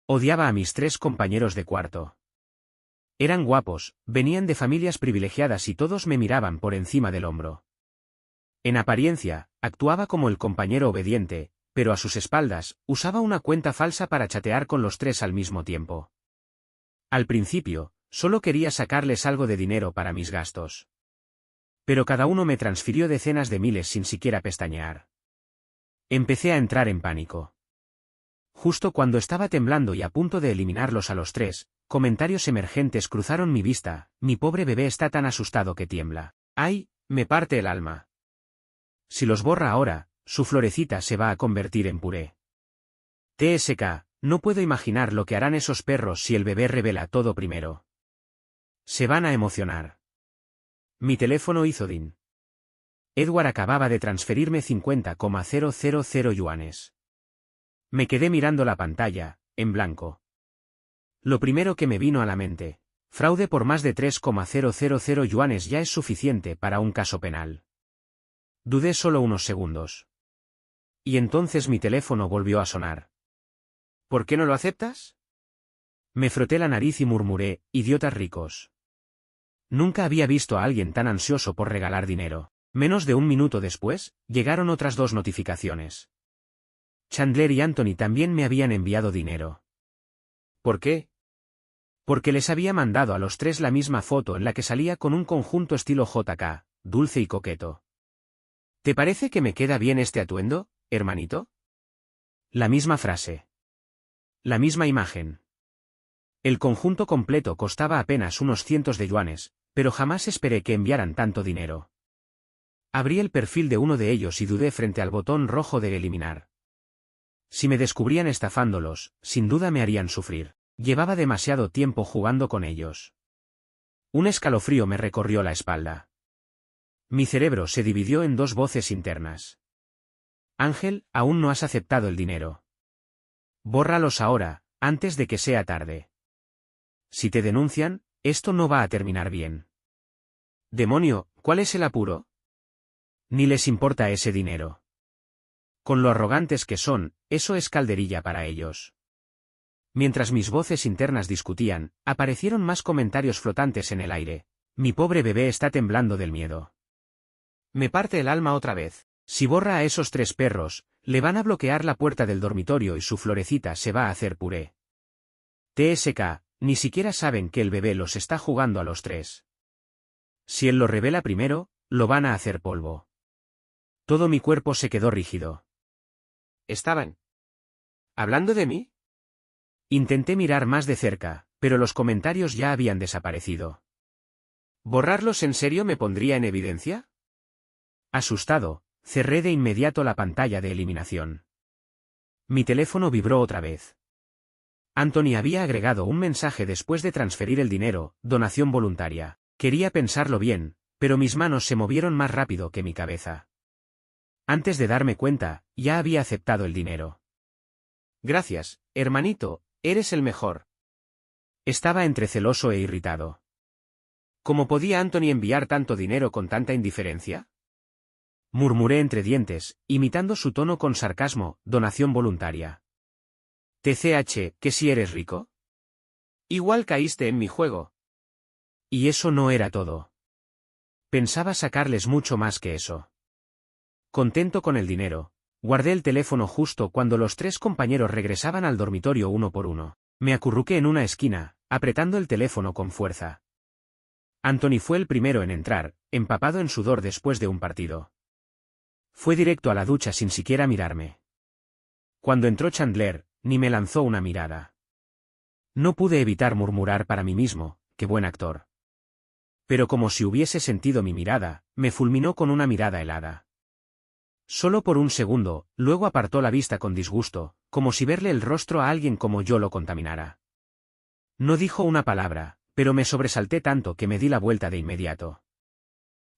Odiaba a mis 3 compañeros de cuarto. Eran guapos, venían de familias privilegiadas y todos me miraban por encima del hombro. En apariencia, actuaba como el compañero obediente, pero a sus espaldas, usaba una cuenta falsa para chatear con los 3 al mismo tiempo. Al principio, solo quería sacarles algo de dinero para mis gastos. Pero cada uno me transfirió decenas de miles sin siquiera pestañear. Empecé a entrar en pánico. Justo cuando estaba temblando y a punto de eliminarlos a los 3, comentarios emergentes cruzaron mi vista: mi pobre bebé está tan asustado que tiembla. ¡Ay, me parte el alma! Si los borra ahora, su florecita se va a convertir en puré. TSK, no puedo imaginar lo que harán esos perros si el bebé revela todo primero. Se van a emocionar. Mi teléfono hizo din. Edward acababa de transferirme 50,000 yuanes. Me quedé mirando la pantalla, en blanco. Lo primero que me vino a la mente: fraude por más de 3,000 yuanes ya es suficiente para un caso penal. Dudé solo unos segundos. Y entonces mi teléfono volvió a sonar. ¿Por qué no lo aceptas? Me froté la nariz y murmuré: idiotas ricos. Nunca había visto a alguien tan ansioso por regalar dinero. Menos de un minuto después, llegaron otras 2 notificaciones. Chandler y Anthony también me habían enviado dinero. ¿Por qué? Porque les había mandado a los 3 la misma foto en la que salía con un conjunto estilo JK, dulce y coqueto. ¿Te parece que me queda bien este atuendo, hermanito? La misma frase. La misma imagen. El conjunto completo costaba apenas unos cientos de yuanes, pero jamás esperé que enviaran tanto dinero. Abrí el perfil de uno de ellos y dudé frente al botón rojo de eliminar. Si me descubrían estafándolos, sin duda me harían sufrir. Llevaba demasiado tiempo jugando con ellos. Un escalofrío me recorrió la espalda. Mi cerebro se dividió en 2 voces internas. Ángel, aún no has aceptado el dinero. Bórralos ahora, antes de que sea tarde. Si te denuncian, esto no va a terminar bien. Demonio, ¿cuál es el apuro? Ni les importa ese dinero. Con lo arrogantes que son, eso es calderilla para ellos. Mientras mis voces internas discutían, aparecieron más comentarios flotantes en el aire. Mi pobre bebé está temblando del miedo. Me parte el alma otra vez. Si borra a esos 3 perros, le van a bloquear la puerta del dormitorio y su florecita se va a hacer puré. TSK, ni siquiera saben que el bebé los está jugando a los 3. Si él lo revela primero, lo van a hacer polvo. Todo mi cuerpo se quedó rígido. ¿Estaban hablando de mí? Intenté mirar más de cerca, pero los comentarios ya habían desaparecido. ¿Borrarlos en serio me pondría en evidencia? Asustado, cerré de inmediato la pantalla de eliminación. Mi teléfono vibró otra vez. Anthony había agregado un mensaje después de transferir el dinero: donación voluntaria. Quería pensarlo bien, pero mis manos se movieron más rápido que mi cabeza. Antes de darme cuenta, ya había aceptado el dinero. Gracias, hermanito, eres el mejor. Estaba entre celoso e irritado. ¿Cómo podía Anthony enviar tanto dinero con tanta indiferencia? Murmuré entre dientes, imitando su tono con sarcasmo: donación voluntaria. TCH, ¿que si eres rico? Igual caíste en mi juego. Y eso no era todo. Pensaba sacarles mucho más que eso. Contento con el dinero, guardé el teléfono justo cuando los 3 compañeros regresaban al dormitorio uno por uno. Me acurruqué en una esquina, apretando el teléfono con fuerza. Anthony fue el primero en entrar, empapado en sudor después de un partido. Fue directo a la ducha sin siquiera mirarme. Cuando entró Chandler, ni me lanzó una mirada. No pude evitar murmurar para mí mismo: qué buen actor. Pero como si hubiese sentido mi mirada, me fulminó con una mirada helada. Solo por un segundo, luego apartó la vista con disgusto, como si verle el rostro a alguien como yo lo contaminara. No dijo una palabra, pero me sobresalté tanto que me di la vuelta de inmediato.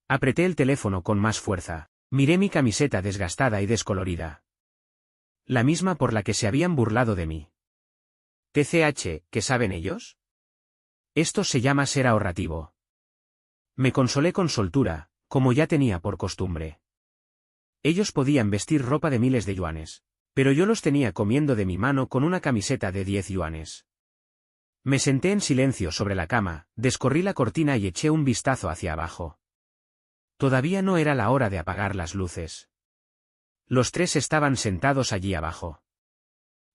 Apreté el teléfono con más fuerza, miré mi camiseta desgastada y descolorida. La misma por la que se habían burlado de mí. TCH, ¿qué saben ellos? Esto se llama ser ahorrativo. Me consolé con soltura, como ya tenía por costumbre. Ellos podían vestir ropa de miles de yuanes, Pero yo los tenía comiendo de mi mano con una camiseta de 10 yuanes. Me senté en silencio sobre la cama, descorrí la cortina y eché un vistazo hacia abajo. Todavía no era la hora de apagar las luces. Los tres estaban sentados allí abajo.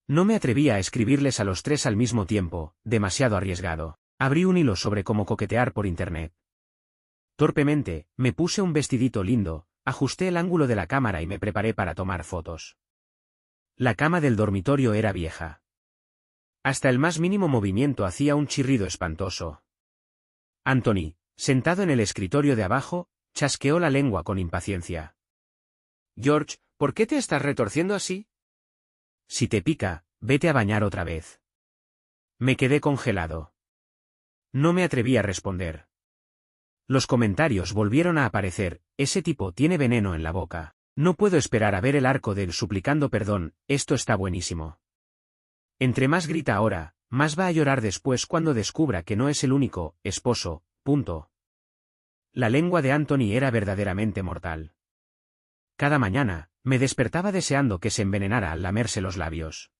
No me atrevía a escribirles a los tres al mismo tiempo, demasiado arriesgado. Abrí un hilo sobre cómo coquetear por internet. Torpemente, me puse un vestidito lindo, ajusté el ángulo de la cámara y me preparé para tomar fotos. La cama del dormitorio era vieja. Hasta el más mínimo movimiento hacía un chirrido espantoso. Anthony, sentado en el escritorio de abajo, chasqueó la lengua con impaciencia. George, ¿por qué te estás retorciendo así? Si te pica, vete a bañar otra vez. Me quedé congelado. No me atreví a responder. Los comentarios volvieron a aparecer, ese tipo tiene veneno en la boca. No puedo esperar a ver el arco de él suplicando perdón, esto está buenísimo. Entre más grita ahora, más va a llorar después cuando descubra que no es el único esposo, punto. La lengua de Anthony era verdaderamente mortal. Cada mañana, me despertaba deseando que se envenenara al lamerse los labios.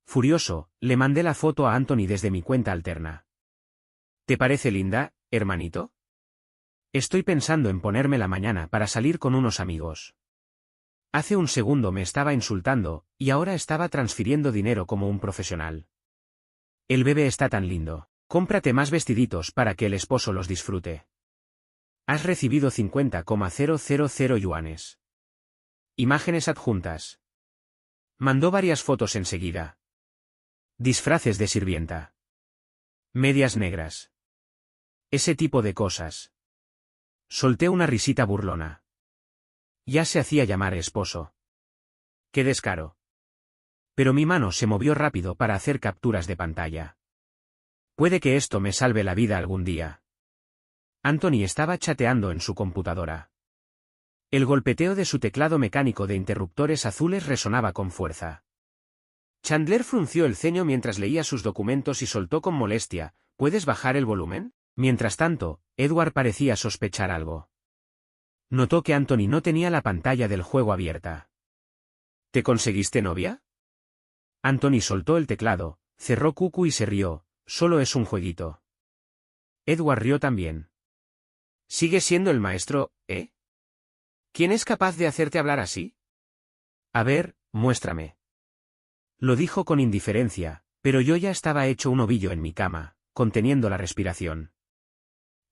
Furioso, le mandé la foto a Anthony desde mi cuenta alterna. ¿Te parece linda, hermanito? Estoy pensando en ponérmela mañana para salir con unos amigos. Hace un segundo me estaba insultando, y ahora estaba transfiriendo dinero como un profesional. El bebé está tan lindo. Cómprate más vestiditos para que el esposo los disfrute. Has recibido 50,000 yuanes. Imágenes adjuntas. Mandó varias fotos enseguida. Disfraces de sirvienta. Medias negras. Ese tipo de cosas. Solté una risita burlona. Ya se hacía llamar esposo. ¡Qué descaro! Pero mi mano se movió rápido para hacer capturas de pantalla. Puede que esto me salve la vida algún día. Anthony estaba chateando en su computadora. El golpeteo de su teclado mecánico de interruptores azules resonaba con fuerza. Chandler frunció el ceño mientras leía sus documentos y soltó con molestia, ¿puedes bajar el volumen? Mientras tanto, Edward parecía sospechar algo. Notó que Anthony no tenía la pantalla del juego abierta. ¿Te conseguiste novia? Anthony soltó el teclado, cerró Cucu y se rió, solo es un jueguito. Edward rió también. ¿Sigue siendo el maestro, eh? ¿Quién es capaz de hacerte hablar así? A ver, muéstrame. Lo dijo con indiferencia, pero yo ya estaba hecho un ovillo en mi cama, conteniendo la respiración.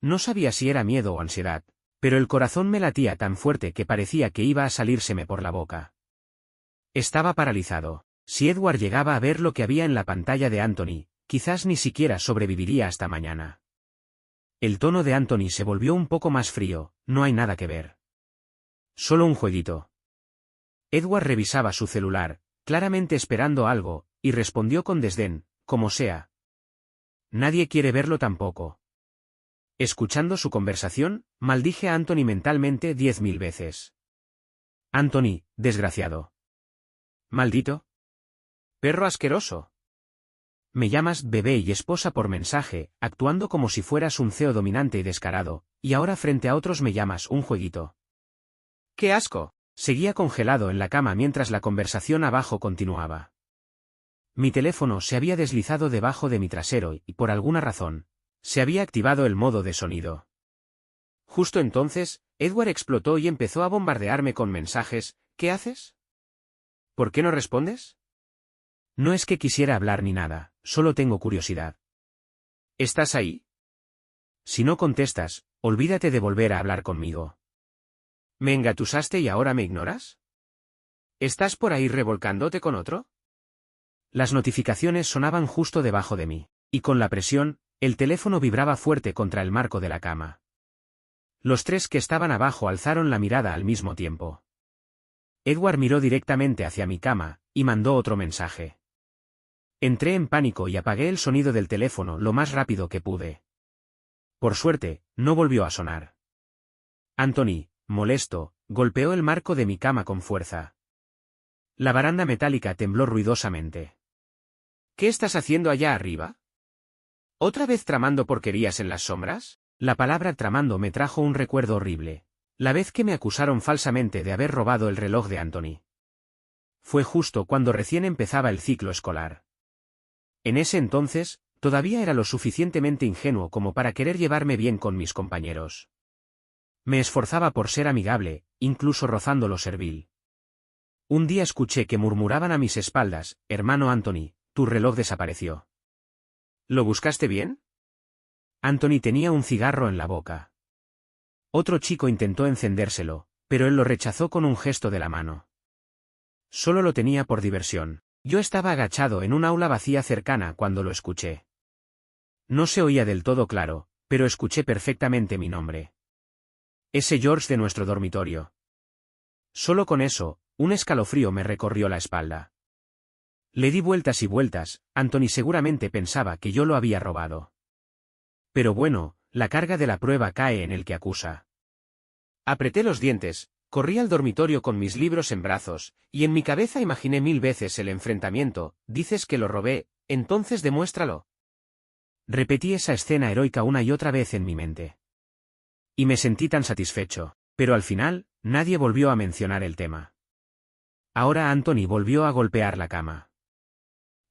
No sabía si era miedo o ansiedad, pero el corazón me latía tan fuerte que parecía que iba a salírseme por la boca. Estaba paralizado. Si Edward llegaba a ver lo que había en la pantalla de Anthony, quizás ni siquiera sobreviviría hasta mañana. El tono de Anthony se volvió un poco más frío, no hay nada que ver. Solo un jueguito. Edward revisaba su celular, claramente esperando algo, y respondió con desdén, como sea. Nadie quiere verlo tampoco. Escuchando su conversación, maldije a Anthony mentalmente 10.000 veces. Anthony, desgraciado. Maldito. Perro asqueroso. Me llamas bebé y esposa por mensaje, actuando como si fueras un CEO dominante y descarado, y ahora frente a otros me llamas un jueguito. ¡Qué asco! Seguía congelado en la cama mientras la conversación abajo continuaba. Mi teléfono se había deslizado debajo de mi trasero y, por alguna razón, se había activado el modo de sonido. Justo entonces, Edward explotó y empezó a bombardearme con mensajes. ¿Qué haces? ¿Por qué no respondes? No es que quisiera hablar ni nada, solo tengo curiosidad. ¿Estás ahí? Si no contestas, olvídate de volver a hablar conmigo. ¿Me engatusaste y ahora me ignoras? ¿Estás por ahí revolcándote con otro? Las notificaciones sonaban justo debajo de mí, y con la presión, el teléfono vibraba fuerte contra el marco de la cama. Los tres que estaban abajo alzaron la mirada al mismo tiempo. Edward miró directamente hacia mi cama, y mandó otro mensaje. Entré en pánico y apagué el sonido del teléfono lo más rápido que pude. Por suerte, no volvió a sonar. Anthony, molesto, golpeó el marco de mi cama con fuerza. La baranda metálica tembló ruidosamente. ¿Qué estás haciendo allá arriba? ¿Otra vez tramando porquerías en las sombras? La palabra tramando me trajo un recuerdo horrible. La vez que me acusaron falsamente de haber robado el reloj de Anthony. Fue justo cuando recién empezaba el ciclo escolar. En ese entonces, todavía era lo suficientemente ingenuo como para querer llevarme bien con mis compañeros. Me esforzaba por ser amigable, incluso rozando lo servil. Un día escuché que murmuraban a mis espaldas: «Hermano Anthony, tu reloj desapareció». ¿Lo buscaste bien? Anthony tenía un cigarro en la boca. Otro chico intentó encendérselo, pero él lo rechazó con un gesto de la mano. Solo lo tenía por diversión. Yo estaba agachado en un aula vacía cercana cuando lo escuché. No se oía del todo claro, pero escuché perfectamente mi nombre. Ese George de nuestro dormitorio. Solo con eso, un escalofrío me recorrió la espalda. Le di vueltas y vueltas. Anthony seguramente pensaba que yo lo había robado. Pero bueno, la carga de la prueba cae en el que acusa. Apreté los dientes, corrí al dormitorio con mis libros en brazos, y en mi cabeza imaginé 1000 veces el enfrentamiento. Dices que lo robé, entonces demuéstralo. Repetí esa escena heroica una y otra vez en mi mente. Y me sentí tan satisfecho, pero al final, nadie volvió a mencionar el tema. Ahora Anthony volvió a golpear la cama.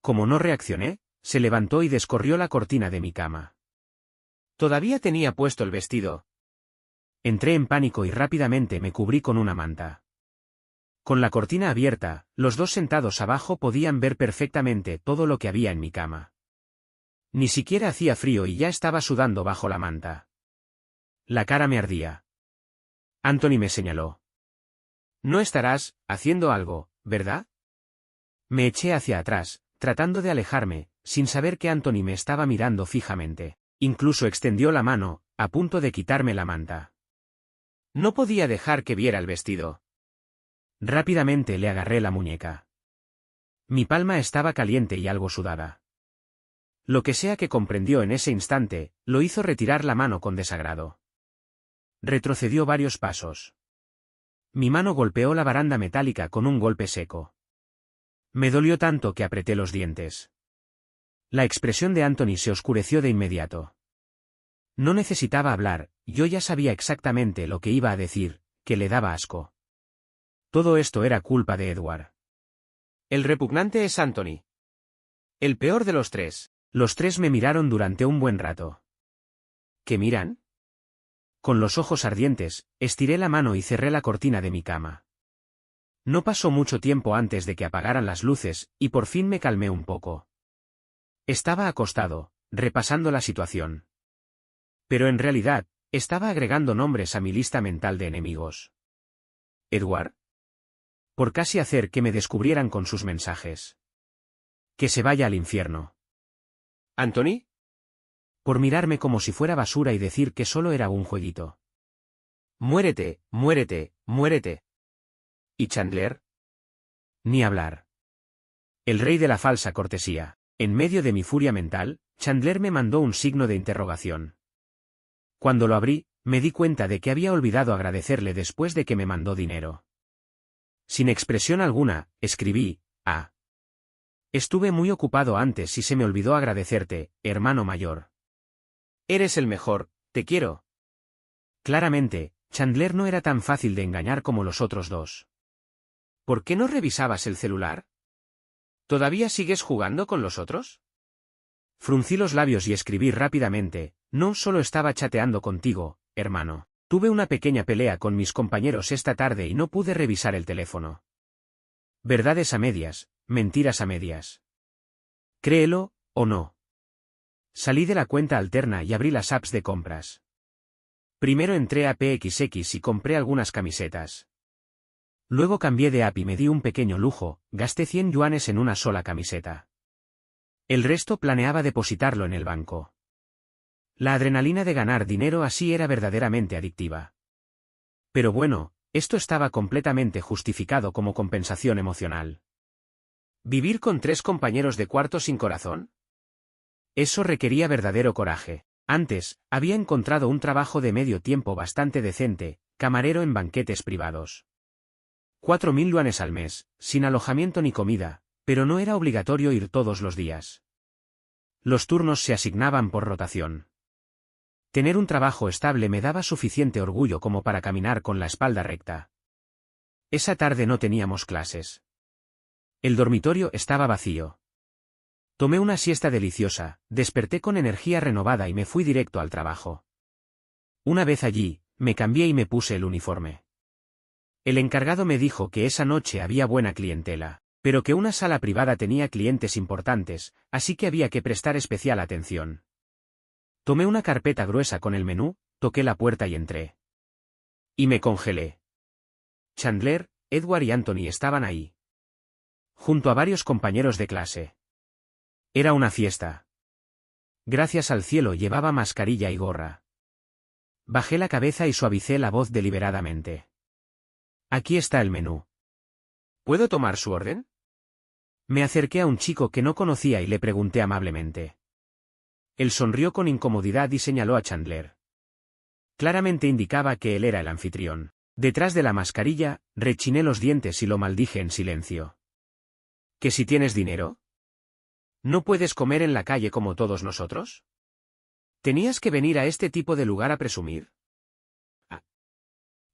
Como no reaccioné, se levantó y descorrió la cortina de mi cama. Todavía tenía puesto el vestido. Entré en pánico y rápidamente me cubrí con una manta. Con la cortina abierta, los dos sentados abajo podían ver perfectamente todo lo que había en mi cama. Ni siquiera hacía frío y ya estaba sudando bajo la manta. La cara me ardía. Anthony me señaló. No estarás haciendo algo, ¿verdad? Me eché hacia atrás, tratando de alejarme, sin saber que Anthony me estaba mirando fijamente. Incluso extendió la mano, a punto de quitarme la manta. No podía dejar que viera el vestido. Rápidamente le agarré la muñeca. Mi palma estaba caliente y algo sudada. Lo que sea que comprendió en ese instante, lo hizo retirar la mano con desagrado. Retrocedió varios pasos. Mi mano golpeó la baranda metálica con un golpe seco. Me dolió tanto que apreté los dientes. La expresión de Anthony se oscureció de inmediato. No necesitaba hablar, yo ya sabía exactamente lo que iba a decir, que le daba asco. Todo esto era culpa de Edward. El repugnante es Anthony. El peor de los tres. Los tres me miraron durante un buen rato. ¿Qué miran? Con los ojos ardientes, estiré la mano y cerré la cortina de mi cama. No pasó mucho tiempo antes de que apagaran las luces, y por fin me calmé un poco. Estaba acostado, repasando la situación. Pero en realidad, estaba agregando nombres a mi lista mental de enemigos. Edward. Por casi hacer que me descubrieran con sus mensajes. Que se vaya al infierno. ¿Anthony? Por mirarme como si fuera basura y decir que solo era un jueguito. Muérete, muérete, muérete. ¿Y Chandler? Ni hablar. El rey de la falsa cortesía. En medio de mi furia mental, Chandler me mandó un signo de interrogación. Cuando lo abrí, me di cuenta de que había olvidado agradecerle después de que me mandó dinero. Sin expresión alguna, escribí: «Ah. Estuve muy ocupado antes y se me olvidó agradecerte, hermano mayor». Eres el mejor, te quiero. Claramente, Chandler no era tan fácil de engañar como los otros dos. ¿Por qué no revisabas el celular? ¿Todavía sigues jugando con los otros? Fruncí los labios y escribí rápidamente: «No solo estaba chateando contigo, hermano. Tuve una pequeña pelea con mis compañeros esta tarde y no pude revisar el teléfono». Verdades a medias, mentiras a medias. Créelo, o no. Salí de la cuenta alterna y abrí las apps de compras. Primero entré a PXX y compré algunas camisetas. Luego cambié de app y me di un pequeño lujo, gasté 100 yuanes en una sola camiseta. El resto planeaba depositarlo en el banco. La adrenalina de ganar dinero así era verdaderamente adictiva. Pero bueno, esto estaba completamente justificado como compensación emocional. ¿Vivir con 3 compañeros de cuarto sin corazón? Eso requería verdadero coraje. Antes, había encontrado un trabajo de medio tiempo bastante decente, camarero en banquetes privados. 4.000 yuanes al mes, sin alojamiento ni comida, pero no era obligatorio ir todos los días. Los turnos se asignaban por rotación. Tener un trabajo estable me daba suficiente orgullo como para caminar con la espalda recta. Esa tarde no teníamos clases. El dormitorio estaba vacío. Tomé una siesta deliciosa, desperté con energía renovada y me fui directo al trabajo. Una vez allí, me cambié y me puse el uniforme. El encargado me dijo que esa noche había buena clientela, pero que una sala privada tenía clientes importantes, así que había que prestar especial atención. Tomé una carpeta gruesa con el menú, toqué la puerta y entré. Y me congelé. Chandler, Edward y Anthony estaban ahí. Junto a varios compañeros de clase. Era una fiesta. Gracias al cielo llevaba mascarilla y gorra. Bajé la cabeza y suavicé la voz deliberadamente. Aquí está el menú. ¿Puedo tomar su orden? Me acerqué a un chico que no conocía y le pregunté amablemente. Él sonrió con incomodidad y señaló a Chandler. Claramente indicaba que él era el anfitrión. Detrás de la mascarilla, rechiné los dientes y lo maldije en silencio. ¿Que si tienes dinero? ¿No puedes comer en la calle como todos nosotros? ¿Tenías que venir a este tipo de lugar a presumir? Ah.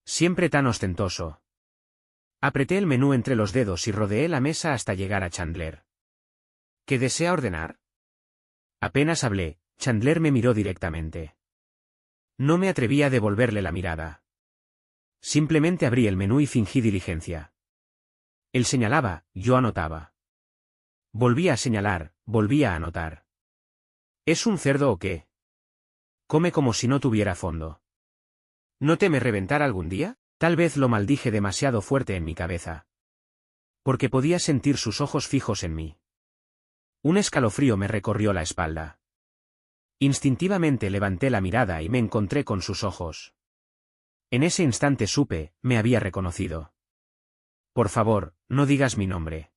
Siempre tan ostentoso. Apreté el menú entre los dedos y rodeé la mesa hasta llegar a Chandler. ¿Qué desea ordenar? Apenas hablé, Chandler me miró directamente. No me atreví a devolverle la mirada. Simplemente abrí el menú y fingí diligencia. Él señalaba, yo anotaba. Volvía a señalar, volvía a anotar. ¿Es un cerdo o qué? Come como si no tuviera fondo. ¿No teme reventar algún día? Tal vez lo maldije demasiado fuerte en mi cabeza. Porque podía sentir sus ojos fijos en mí. Un escalofrío me recorrió la espalda. Instintivamente levanté la mirada y me encontré con sus ojos. En ese instante supe, me había reconocido. Por favor, no digas mi nombre.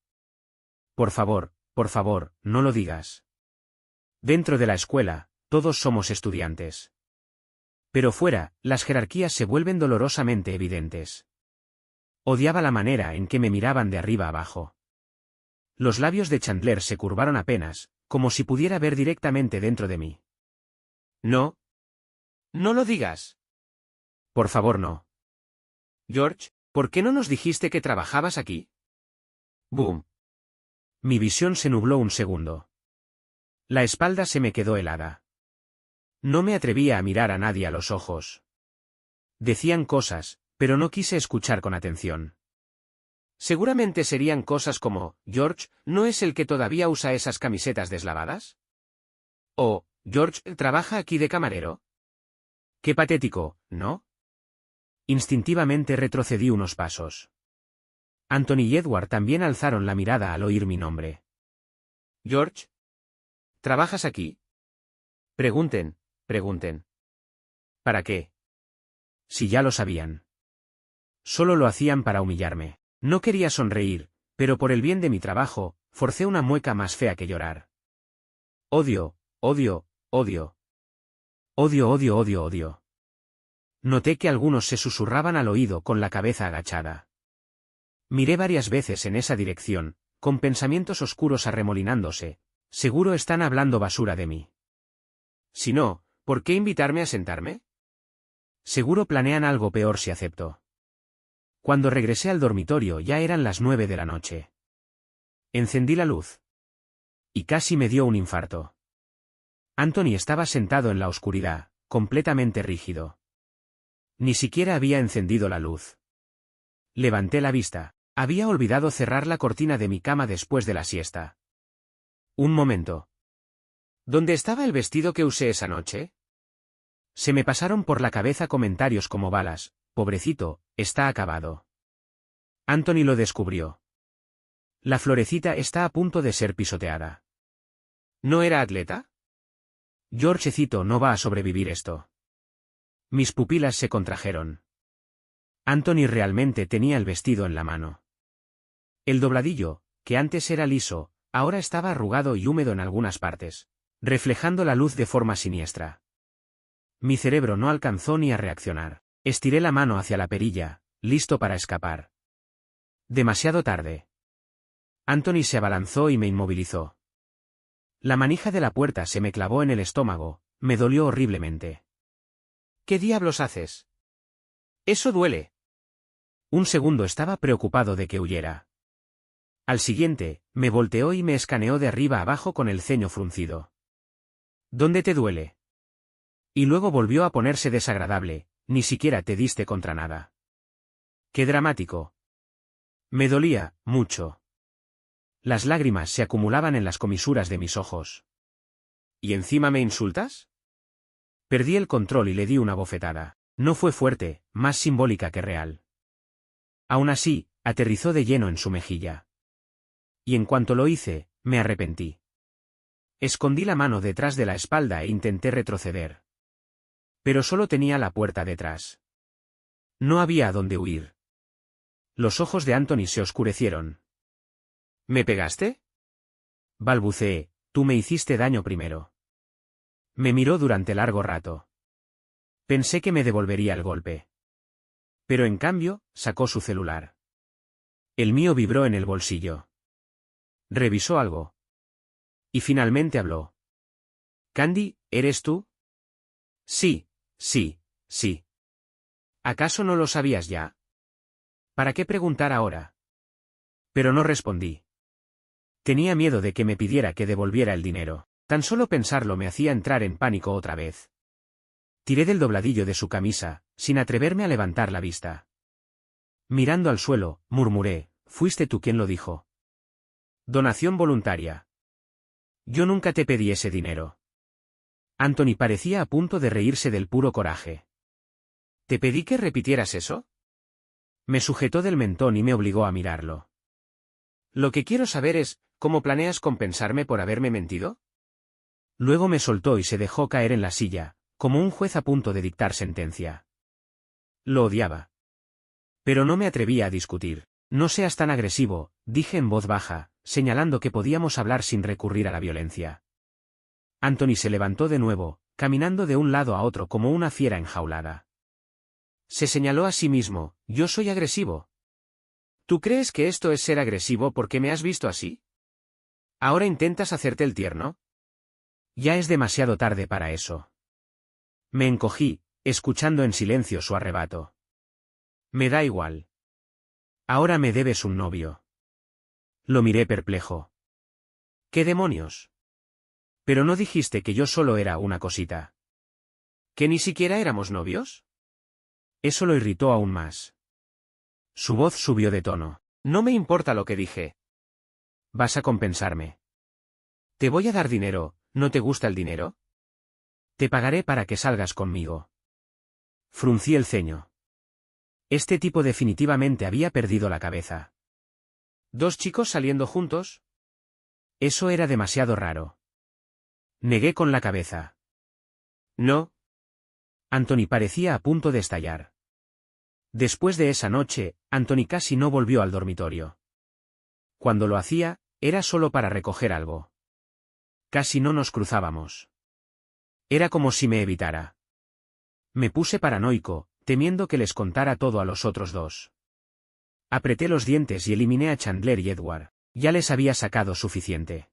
Por favor, no lo digas. Dentro de la escuela, todos somos estudiantes. Pero fuera, las jerarquías se vuelven dolorosamente evidentes. Odiaba la manera en que me miraban de arriba abajo. Los labios de Chandler se curvaron apenas, como si pudiera ver directamente dentro de mí. No. No lo digas. Por favor, no. George, ¿por qué no nos dijiste que trabajabas aquí? Boom. Mi visión se nubló un segundo. La espalda se me quedó helada. No me atrevía a mirar a nadie a los ojos. Decían cosas, pero no quise escuchar con atención. Seguramente serían cosas como, George, ¿no es el que todavía usa esas camisetas deslavadas? O, George, ¿trabaja aquí de camarero? Qué patético, ¿no? Instintivamente retrocedí unos pasos. Anthony y Edward también alzaron la mirada al oír mi nombre. George, ¿trabajas aquí? Pregunten. ¿Para qué? Si ya lo sabían. Solo lo hacían para humillarme. No quería sonreír, pero por el bien de mi trabajo, forcé una mueca más fea que llorar. Odio. Noté que algunos se susurraban al oído con la cabeza agachada. Miré varias veces en esa dirección, con pensamientos oscuros arremolinándose. Seguro están hablando basura de mí. Si no, ¿por qué invitarme a sentarme? Seguro planean algo peor si acepto. Cuando regresé al dormitorio ya eran las 9 de la noche. Encendí la luz. Y casi me dio un infarto. Anthony estaba sentado en la oscuridad, completamente rígido. Ni siquiera había encendido la luz. Levanté la vista. Había olvidado cerrar la cortina de mi cama después de la siesta. Un momento. ¿Dónde estaba el vestido que usé esa noche? Se me pasaron por la cabeza comentarios como balas. Pobrecito, está acabado. Anthony lo descubrió. La florecita está a punto de ser pisoteada. ¿No era atleta? Georgecito no va a sobrevivir esto. Mis pupilas se contrajeron. Anthony realmente tenía el vestido en la mano. El dobladillo, que antes era liso, ahora estaba arrugado y húmedo en algunas partes, reflejando la luz de forma siniestra. Mi cerebro no alcanzó ni a reaccionar. Estiré la mano hacia la perilla, listo para escapar. Demasiado tarde. Anthony se abalanzó y me inmovilizó. La manija de la puerta se me clavó en el estómago, me dolió horriblemente. ¿Qué diablos haces? Eso duele. Un segundo estaba preocupado de que huyera. Al siguiente, me volteó y me escaneó de arriba abajo con el ceño fruncido. ¿Dónde te duele? Y luego volvió a ponerse desagradable, ni siquiera te diste contra nada. Qué dramático. Me dolía, mucho. Las lágrimas se acumulaban en las comisuras de mis ojos. ¿Y encima me insultas? Perdí el control y le di una bofetada. No fue fuerte, más simbólica que real. Aún así, aterrizó de lleno en su mejilla. Y en cuanto lo hice, me arrepentí. Escondí la mano detrás de la espalda e intenté retroceder. Pero solo tenía la puerta detrás. No había a dónde huir. Los ojos de Anthony se oscurecieron. ¿Me pegaste? Balbuceé, tú me hiciste daño primero. Me miró durante largo rato. Pensé que me devolvería el golpe. Pero en cambio, sacó su celular. El mío vibró en el bolsillo. Revisó algo. Y finalmente habló. Candy, ¿eres tú? Sí, sí, sí. ¿Acaso no lo sabías ya? ¿Para qué preguntar ahora? Pero no respondí. Tenía miedo de que me pidiera que devolviera el dinero. Tan solo pensarlo me hacía entrar en pánico otra vez. Tiré del dobladillo de su camisa, sin atreverme a levantar la vista. Mirando al suelo, murmuré, ¿fuiste tú quien lo dijo? Donación voluntaria. Yo nunca te pedí ese dinero. Anthony parecía a punto de reírse del puro coraje. ¿Te pedí que repitieras eso? Me sujetó del mentón y me obligó a mirarlo. Lo que quiero saber es, ¿cómo planeas compensarme por haberme mentido? Luego me soltó y se dejó caer en la silla, como un juez a punto de dictar sentencia. Lo odiaba. Pero no me atrevía a discutir. No seas tan agresivo, dije en voz baja, señalando que podíamos hablar sin recurrir a la violencia. Anthony se levantó de nuevo, caminando de un lado a otro como una fiera enjaulada. Se señaló a sí mismo, yo soy agresivo. ¿Tú crees que esto es ser agresivo porque me has visto así? ¿Ahora intentas hacerte el tierno? Ya es demasiado tarde para eso. Me encogí, escuchando en silencio su arrebato. Me da igual. Ahora me debes un novio. Lo miré perplejo. ¿Qué demonios? Pero no dijiste que yo solo era una cosita. ¿Que ni siquiera éramos novios? Eso lo irritó aún más. Su voz subió de tono. No me importa lo que dije. Vas a compensarme. Te voy a dar dinero, ¿no te gusta el dinero? Te pagaré para que salgas conmigo. Fruncí el ceño. Este tipo definitivamente había perdido la cabeza. ¿Dos chicos saliendo juntos? Eso era demasiado raro. Negué con la cabeza. No. Anthony parecía a punto de estallar. Después de esa noche, Anthony casi no volvió al dormitorio. Cuando lo hacía, era solo para recoger algo. Casi no nos cruzábamos. Era como si me evitara. Me puse paranoico, temiendo que les contara todo a los otros dos. Apreté los dientes y eliminé a Chandler y Edward. Ya les había sacado suficiente.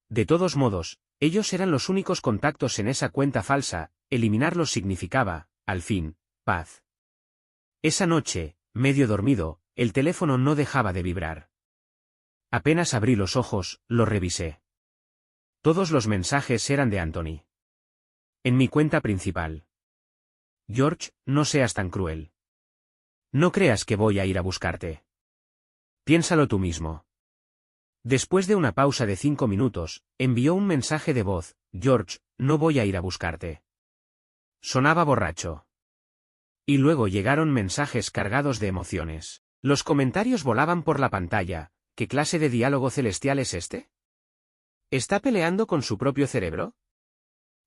De todos modos, ellos eran los únicos contactos en esa cuenta falsa, eliminarlos significaba, al fin, paz. Esa noche, medio dormido, el teléfono no dejaba de vibrar. Apenas abrí los ojos, lo revisé. Todos los mensajes eran de Anthony. En mi cuenta principal. George, no seas tan cruel. No creas que voy a ir a buscarte. Piénsalo tú mismo. Después de una pausa de 5 minutos, envió un mensaje de voz, George, no voy a ir a buscarte. Sonaba borracho. Y luego llegaron mensajes cargados de emociones. Los comentarios volaban por la pantalla. ¿Qué clase de diálogo celestial es este? ¿Está peleando con su propio cerebro?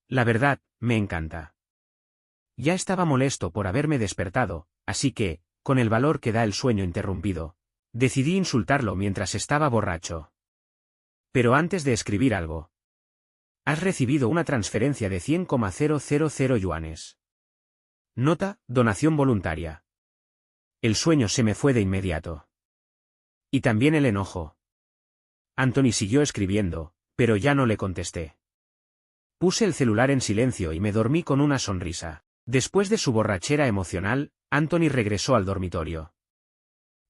La verdad, me encanta. Ya estaba molesto por haberme despertado, así que, con el valor que da el sueño interrumpido, decidí insultarlo mientras estaba borracho. Pero antes de escribir algo. Has recibido una transferencia de 100,000 yuanes. Nota, donación voluntaria. El sueño se me fue de inmediato. Y también el enojo. Anthony siguió escribiendo, pero ya no le contesté. Puse el celular en silencio y me dormí con una sonrisa. Después de su borrachera emocional, Anthony regresó al dormitorio.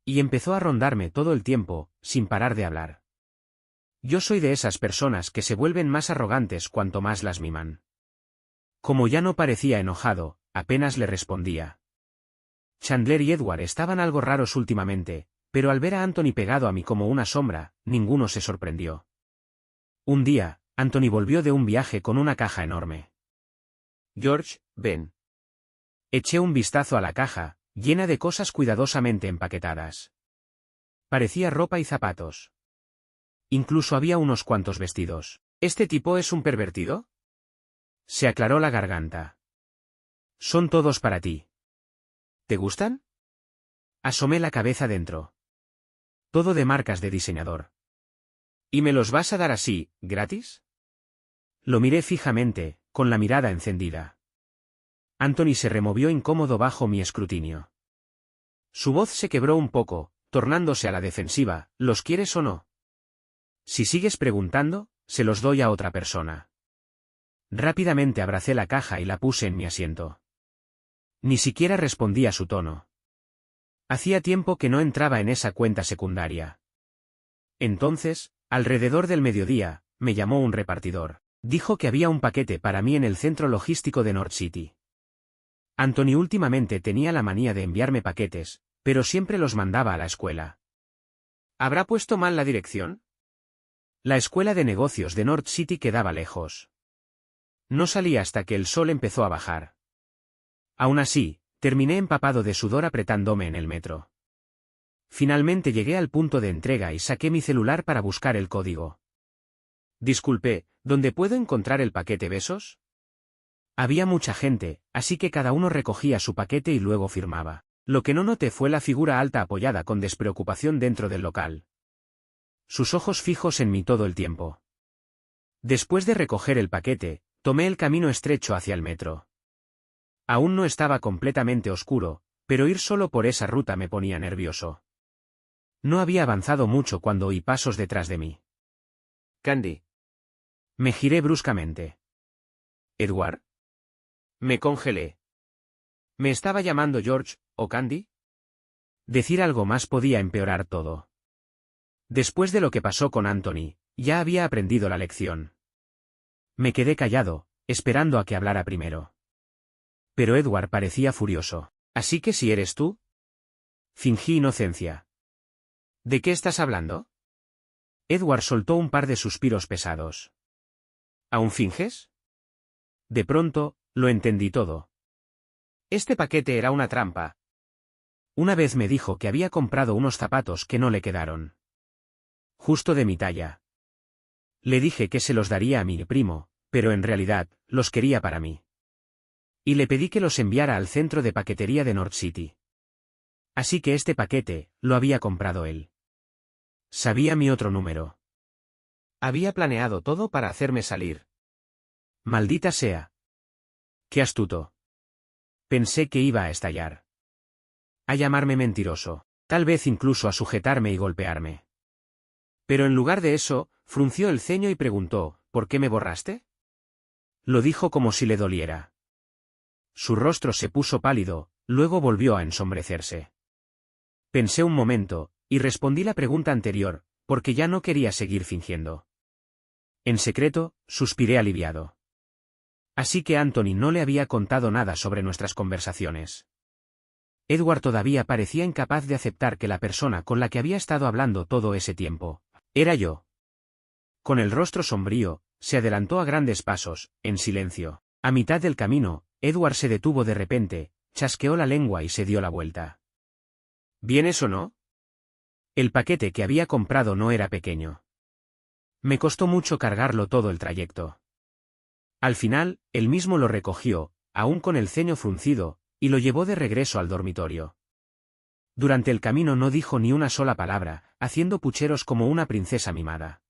Y empezó a rondarme todo el tiempo, sin parar de hablar. Yo soy de esas personas que se vuelven más arrogantes cuanto más las miman. Como ya no parecía enojado, apenas le respondía. Chandler y Edward estaban algo raros últimamente, pero al ver a Anthony pegado a mí como una sombra, ninguno se sorprendió. Un día, Anthony volvió de un viaje con una caja enorme. George, ven. Eché un vistazo a la caja, llena de cosas cuidadosamente empaquetadas. Parecía ropa y zapatos. Incluso había unos cuantos vestidos. ¿Este tipo es un pervertido? Se aclaró la garganta. Son todos para ti. ¿Te gustan? Asomé la cabeza dentro. Todo de marcas de diseñador. ¿Y me los vas a dar así, gratis? Lo miré fijamente, con la mirada encendida. Anthony se removió incómodo bajo mi escrutinio. Su voz se quebró un poco, tornándose a la defensiva. ¿Los quieres o no? Si sigues preguntando, se los doy a otra persona. Rápidamente abracé la caja y la puse en mi asiento. Ni siquiera respondí a su tono. Hacía tiempo que no entraba en esa cuenta secundaria. Entonces, alrededor del mediodía, me llamó un repartidor. Dijo que había un paquete para mí en el centro logístico de North City. Anthony últimamente tenía la manía de enviarme paquetes, pero siempre los mandaba a la escuela. ¿Habrá puesto mal la dirección? La escuela de negocios de North City quedaba lejos. No salí hasta que el sol empezó a bajar. Aún así, terminé empapado de sudor apretándome en el metro. Finalmente llegué al punto de entrega y saqué mi celular para buscar el código. Disculpe, ¿dónde puedo encontrar el paquete Besos? Había mucha gente, así que cada uno recogía su paquete y luego firmaba. Lo que no noté fue la figura alta apoyada con despreocupación dentro del local. Sus ojos fijos en mí todo el tiempo. Después de recoger el paquete, tomé el camino estrecho hacia el metro. Aún no estaba completamente oscuro, pero ir solo por esa ruta me ponía nervioso. No había avanzado mucho cuando oí pasos detrás de mí. Candy. Me giré bruscamente. ¿Edward? Me congelé. ¿Me estaba llamando George, o Candy? Decir algo más podía empeorar todo. Después de lo que pasó con Anthony, ya había aprendido la lección. Me quedé callado, esperando a que hablara primero. Pero Edward parecía furioso. ¿Así que si eres tú? Fingí inocencia. ¿De qué estás hablando? Edward soltó un par de suspiros pesados. ¿Aún finges? De pronto, lo entendí todo. Este paquete era una trampa. Una vez me dijo que había comprado unos zapatos que no le quedaron. Justo de mi talla. Le dije que se los daría a mi primo, pero en realidad, los quería para mí. Y le pedí que los enviara al centro de paquetería de North City. Así que este paquete, lo había comprado él. Sabía mi otro número. Había planeado todo para hacerme salir. Maldita sea. Qué astuto. Pensé que iba a estallar. A llamarme mentiroso, tal vez incluso a sujetarme y golpearme. Pero en lugar de eso, frunció el ceño y preguntó, ¿por qué me borraste? Lo dijo como si le doliera. Su rostro se puso pálido, luego volvió a ensombrecerse. Pensé un momento, y respondí la pregunta anterior, porque ya no quería seguir fingiendo. En secreto, suspiré aliviado. Así que Anthony no le había contado nada sobre nuestras conversaciones. Edward todavía parecía incapaz de aceptar que la persona con la que había estado hablando todo ese tiempo, era yo. Con el rostro sombrío, se adelantó a grandes pasos, en silencio. A mitad del camino, Edward se detuvo de repente, chasqueó la lengua y se dio la vuelta. ¿Vienes o no? El paquete que había comprado no era pequeño. Me costó mucho cargarlo todo el trayecto. Al final, él mismo lo recogió, aún con el ceño fruncido, y lo llevó de regreso al dormitorio. Durante el camino no dijo ni una sola palabra, haciendo pucheros como una princesa mimada.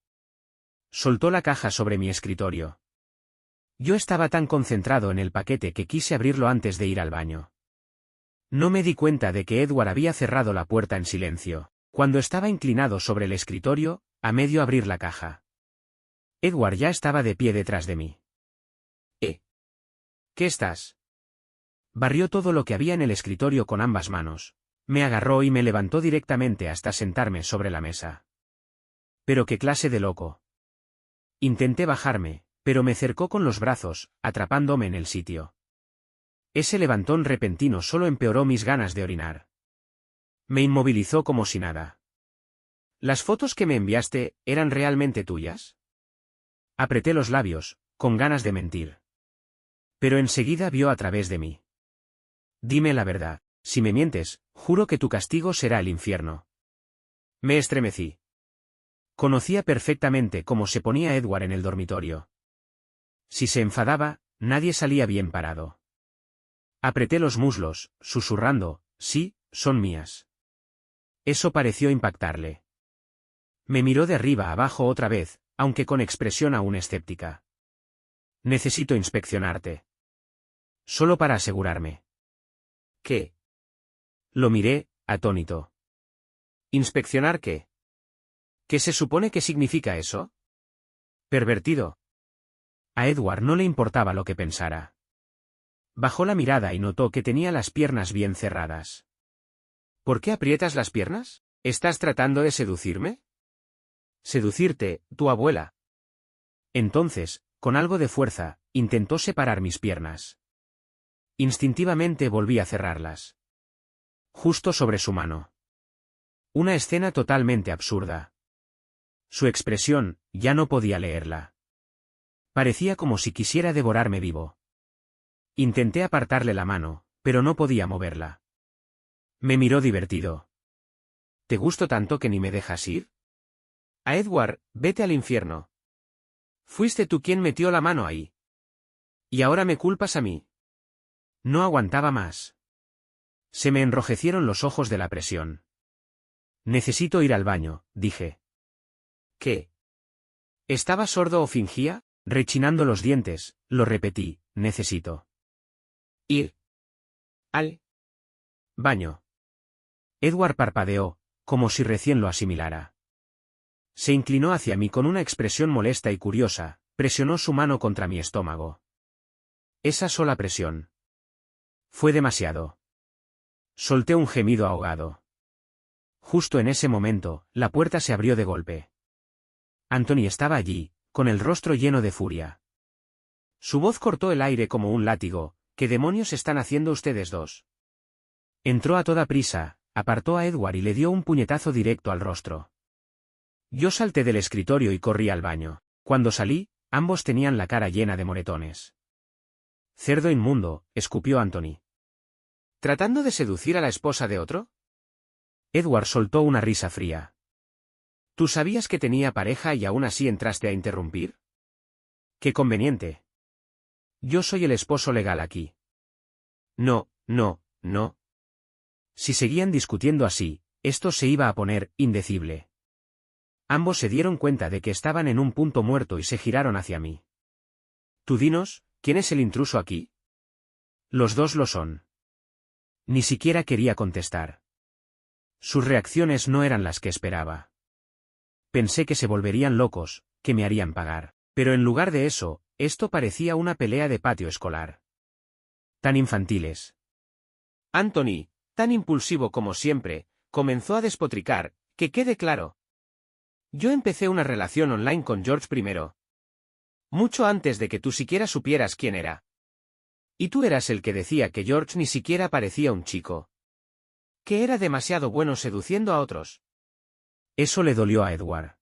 Soltó la caja sobre mi escritorio. Yo estaba tan concentrado en el paquete que quise abrirlo antes de ir al baño. No me di cuenta de que Edward había cerrado la puerta en silencio, cuando estaba inclinado sobre el escritorio, a medio abrir la caja. Edward ya estaba de pie detrás de mí. ¿Qué estás? Barrió todo lo que había en el escritorio con ambas manos. Me agarró y me levantó directamente hasta sentarme sobre la mesa. Pero qué clase de loco. Intenté bajarme, pero me cercó con los brazos, atrapándome en el sitio. Ese levantón repentino solo empeoró mis ganas de orinar. Me inmovilizó como si nada. ¿Las fotos que me enviaste eran realmente tuyas? Apreté los labios, con ganas de mentir. Pero enseguida vio a través de mí. Dime la verdad, si me mientes, juro que tu castigo será el infierno. Me estremecí. Conocía perfectamente cómo se ponía Edward en el dormitorio. Si se enfadaba, nadie salía bien parado. Apreté los muslos, susurrando, sí, son mías. Eso pareció impactarle. Me miró de arriba abajo otra vez, aunque con expresión aún escéptica. Necesito inspeccionarte. Solo para asegurarme. ¿Qué? Lo miré, atónito. ¿Inspeccionar qué? ¿Qué se supone que significa eso? Pervertido. A Edward no le importaba lo que pensara. Bajó la mirada y notó que tenía las piernas bien cerradas. ¿Por qué aprietas las piernas? ¿Estás tratando de seducirme? Seducirte, tu abuela. Entonces, con algo de fuerza, intentó separar mis piernas. Instintivamente volví a cerrarlas. Justo sobre su mano. Una escena totalmente absurda. Su expresión, ya no podía leerla. Parecía como si quisiera devorarme vivo. Intenté apartarle la mano, pero no podía moverla. Me miró divertido. ¿Te gusto tanto que ni me dejas ir? A Edward, vete al infierno. Fuiste tú quien metió la mano ahí. Y ahora me culpas a mí. No aguantaba más. Se me enrojecieron los ojos de la presión. Necesito ir al baño, dije. ¿Qué? ¿Estaba sordo o fingía? Rechinando los dientes, lo repetí, necesito. Ir. Al baño. Edward parpadeó, como si recién lo asimilara. Se inclinó hacia mí con una expresión molesta y curiosa, presionó su mano contra mi estómago. Esa sola presión. Fue demasiado. Solté un gemido ahogado. Justo en ese momento, la puerta se abrió de golpe. Anthony estaba allí, con el rostro lleno de furia. Su voz cortó el aire como un látigo. ¿Qué demonios están haciendo ustedes dos? Entró a toda prisa, apartó a Edward y le dio un puñetazo directo al rostro. Yo salté del escritorio y corrí al baño. Cuando salí, ambos tenían la cara llena de moretones. Cerdo inmundo, escupió Anthony. ¿Tratando de seducir a la esposa de otro? Edward soltó una risa fría. ¿Tú sabías que tenía pareja y aún así entraste a interrumpir? ¡Qué conveniente! Yo soy el esposo legal aquí. No, no, no. Si seguían discutiendo así, esto se iba a poner indecible. Ambos se dieron cuenta de que estaban en un punto muerto y se giraron hacia mí. Tú dinos, ¿quién es el intruso aquí? Los dos lo son. Ni siquiera quería contestar. Sus reacciones no eran las que esperaba. Pensé que se volverían locos, que me harían pagar, pero en lugar de eso, esto parecía una pelea de patio escolar. Tan infantiles. Anthony, tan impulsivo como siempre, comenzó a despotricar, que quede claro. Yo empecé una relación online con George primero. Mucho antes de que tú siquiera supieras quién era. Y tú eras el que decía que George ni siquiera parecía un chico. Que era demasiado bueno seduciendo a otros. Eso le dolió a Edward.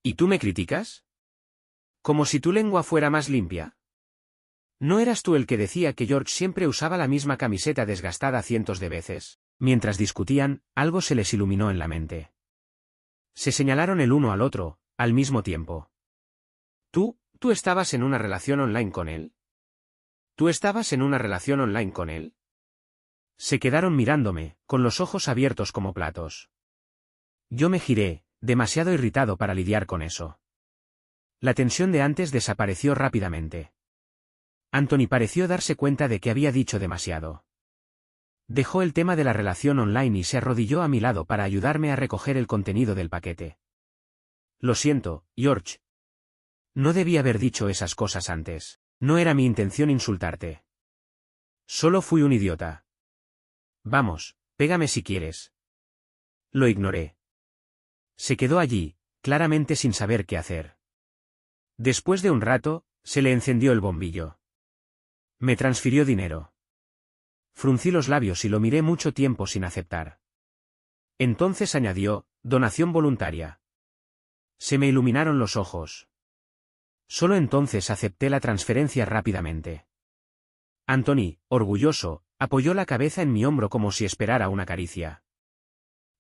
¿Y tú me criticas? ¿Como si tu lengua fuera más limpia? ¿No eras tú el que decía que George siempre usaba la misma camiseta desgastada cientos de veces? Mientras discutían, algo se les iluminó en la mente. Se señalaron el uno al otro, al mismo tiempo. ¿Tú estabas en una relación online con él? ¿Tú estabas en una relación online con él? Se quedaron mirándome, con los ojos abiertos como platos. Yo me giré, demasiado irritado para lidiar con eso. La tensión de antes desapareció rápidamente. Anthony pareció darse cuenta de que había dicho demasiado. Dejó el tema de la relación online y se arrodilló a mi lado para ayudarme a recoger el contenido del paquete. Lo siento, George. No debí haber dicho esas cosas antes. No era mi intención insultarte. Solo fui un idiota. Vamos, Pégame si quieres. Lo ignoré. Se quedó allí, claramente sin saber qué hacer. Después de un rato, se le encendió el bombillo. Me transfirió dinero. Fruncí los labios y lo miré mucho tiempo sin aceptar. Entonces añadió, donación voluntaria. Se me iluminaron los ojos. Solo entonces acepté la transferencia rápidamente. Anthony, orgulloso, apoyó la cabeza en mi hombro como si esperara una caricia.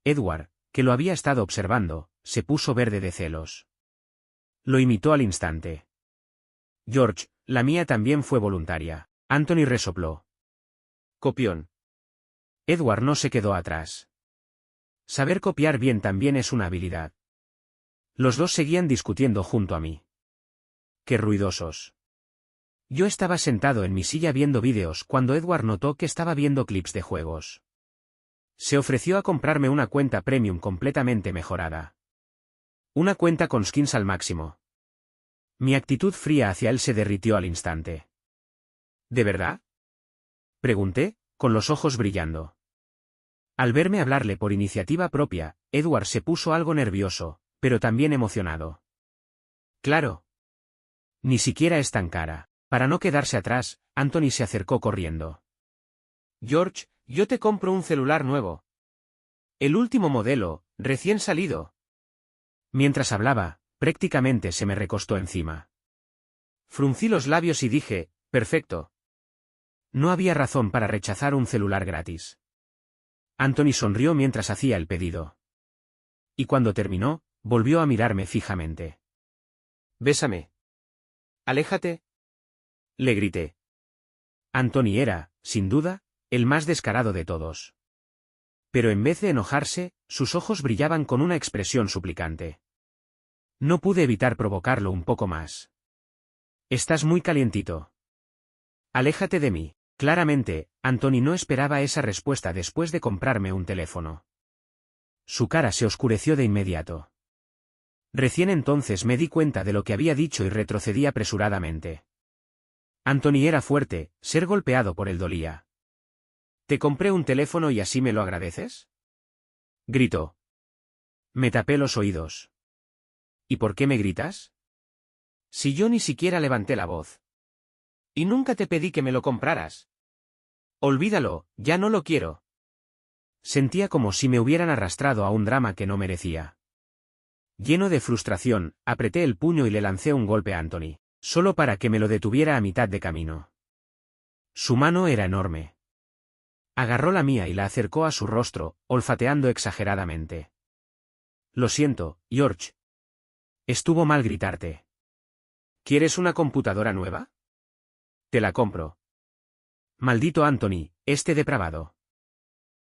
Edward, que lo había estado observando, se puso verde de celos. Lo imitó al instante. George, la mía también fue voluntaria. Anthony resopló. Copión. Edward no se quedó atrás. Saber copiar bien también es una habilidad. Los dos seguían discutiendo junto a mí. ¡Qué ruidosos! Yo estaba sentado en mi silla viendo vídeos cuando Edward notó que estaba viendo clips de juegos. Se ofreció a comprarme una cuenta premium completamente mejorada. Una cuenta con skins al máximo. Mi actitud fría hacia él se derritió al instante. ¿De verdad? Pregunté, con los ojos brillando. Al verme hablarle por iniciativa propia, Edward se puso algo nervioso, pero también emocionado. Claro. Ni siquiera es tan cara. Para no quedarse atrás, Anthony se acercó corriendo. George, yo te compro un celular nuevo. El último modelo, recién salido. Mientras hablaba, prácticamente se me recostó encima. Fruncí los labios y dije, perfecto. No había razón para rechazar un celular gratis. Anthony sonrió mientras hacía el pedido. Y cuando terminó, volvió a mirarme fijamente. Bésame. Aléjate. Le grité. Anthony era, sin duda, el más descarado de todos. Pero en vez de enojarse, sus ojos brillaban con una expresión suplicante. No pude evitar provocarlo un poco más. Estás muy calientito. Aléjate de mí. Claramente, Anthony no esperaba esa respuesta después de comprarme un teléfono. Su cara se oscureció de inmediato. Recién entonces me di cuenta de lo que había dicho y retrocedí apresuradamente. Anthony era fuerte, ser golpeado por él dolía. ¿Te compré un teléfono y así me lo agradeces? Gritó. Me tapé los oídos. ¿Y por qué me gritas? Si yo ni siquiera levanté la voz. Y nunca te pedí que me lo compraras. Olvídalo, ya no lo quiero. Sentía como si me hubieran arrastrado a un drama que no merecía. Lleno de frustración, apreté el puño y le lancé un golpe a Anthony, solo para que me lo detuviera a mitad de camino. Su mano era enorme. Agarró la mía y la acercó a su rostro, olfateando exageradamente. Lo siento, George. Estuvo mal gritarte. ¿Quieres una computadora nueva? Te la compro. Maldito Anthony, este depravado.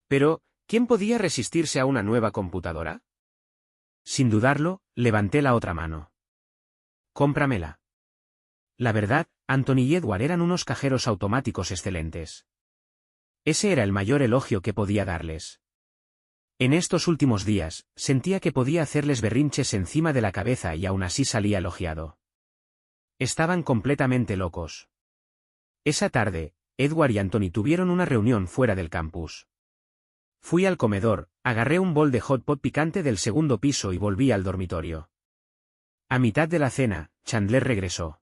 Pero, ¿quién podía resistirse a una nueva computadora? Sin dudarlo, levanté la otra mano. Cómpramela. La verdad, Anthony y Edward eran unos cajeros automáticos excelentes. Ese era el mayor elogio que podía darles. En estos últimos días, sentía que podía hacerles berrinches encima de la cabeza y aún así salía elogiado. Estaban completamente locos. Esa tarde, Edward y Anthony tuvieron una reunión fuera del campus. Fui al comedor, agarré un bol de hot pot picante del segundo piso y volví al dormitorio. A mitad de la cena, Chandler regresó.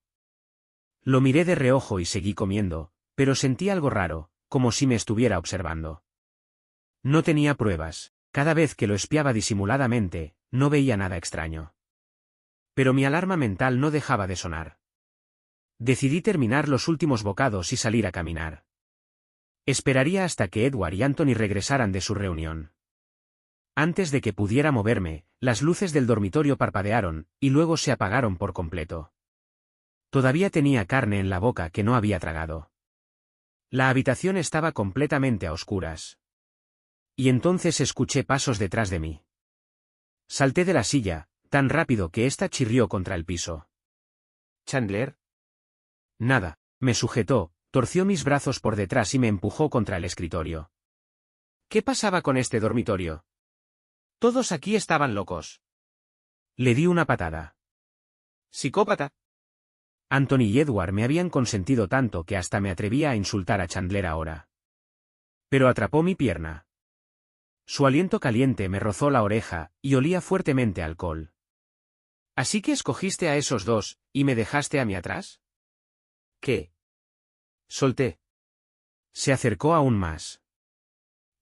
Lo miré de reojo y seguí comiendo, pero sentí algo raro, como si me estuviera observando. No tenía pruebas, cada vez que lo espiaba disimuladamente, no veía nada extraño. Pero mi alarma mental no dejaba de sonar. Decidí terminar los últimos bocados y salir a caminar. Esperaría hasta que Edward y Anthony regresaran de su reunión. Antes de que pudiera moverme, las luces del dormitorio parpadearon, y luego se apagaron por completo. Todavía tenía carne en la boca que no había tragado. La habitación estaba completamente a oscuras. Y entonces escuché pasos detrás de mí. Salté de la silla, tan rápido que ésta chirrió contra el piso. ¿Chandler? Nada, me sujetó, torció mis brazos por detrás y me empujó contra el escritorio. ¿Qué pasaba con este dormitorio? Todos aquí estaban locos. Le di una patada. ¿Psicópata? Anthony y Edward me habían consentido tanto que hasta me atrevía a insultar a Chandler ahora. Pero atrapó mi pierna. Su aliento caliente me rozó la oreja, y olía fuertemente a alcohol. ¿Así que escogiste a esos dos, y me dejaste a mí atrás? ¿Qué? Solté. Se acercó aún más.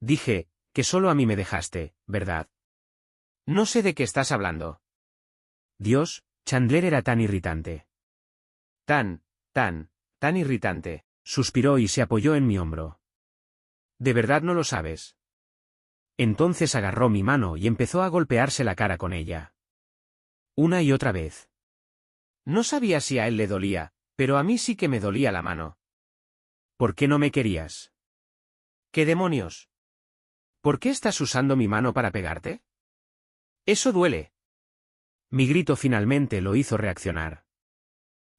Dije, que solo a mí me dejaste, ¿verdad? No sé de qué estás hablando. Dios, Chandler era tan irritante. Tan irritante. Suspiró y se apoyó en mi hombro. ¿De verdad no lo sabes? Entonces agarró mi mano y empezó a golpearse la cara con ella. Una y otra vez. No sabía si a él le dolía, pero a mí sí que me dolía la mano. ¿Por qué no me querías? ¿Qué demonios? ¿Por qué estás usando mi mano para pegarte? Eso duele. Mi grito finalmente lo hizo reaccionar.